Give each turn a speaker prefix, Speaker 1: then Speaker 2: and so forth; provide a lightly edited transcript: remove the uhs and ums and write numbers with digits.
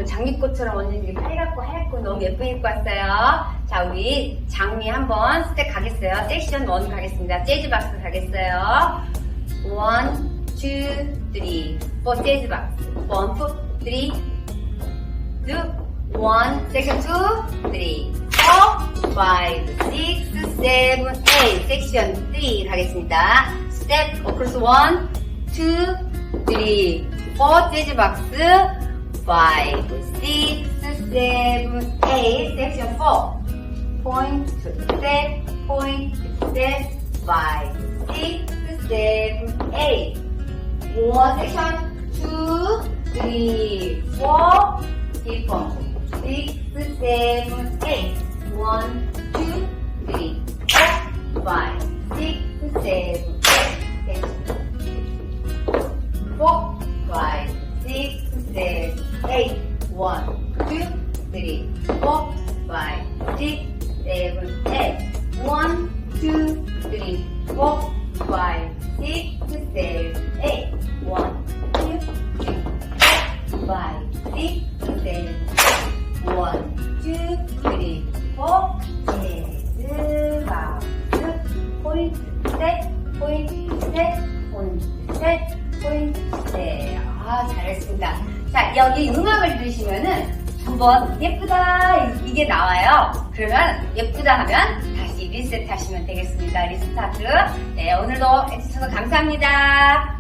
Speaker 1: 오늘 장미꽃처럼 언니들이 빨갛고 하얗고 너무 예쁘게 입고 왔어요. 자, 우리 장미 한번 스텝 가겠어요. 섹션 1 가겠습니다. 재즈 박스 가겠어요. 1, 2, 3, 4 재즈 박스. 1, 2, 3, 2, 1, 섹션 2, 3, 4, 5, 6, 7, 8 섹션 3 가겠습니다. 스텝 어크로스 1, 2, 3, 4 재즈 박스 5, 6, 7, 8 섹션 4 point, step, point, step 5, 6, 7, 8 1 section 2, 3, 4 keep on 6, 7, 8 1, 2, 3, 4, 5, 6, 7, 8 4, 5, 6, 7, 8 1, 2, 3, 4, 5, 6, 7, 8 1, 2, 3, 4, 5, 6, 7, 8 1, 2, 3, 4, 5, 6, 7, 1, 2, 3, 4 재즈 박스 포인트 스텝 포인트 스텝 포인트 스텝 포인트 스텝. 아, 잘했습니다. 자, 여기 음악을 들으시면은 한번 예쁘다 이게 나와요. 그러면 예쁘다 하면 다시 리셋 하시면 되겠습니다. 리스타트. 네, 오늘도 해주셔서 감사합니다.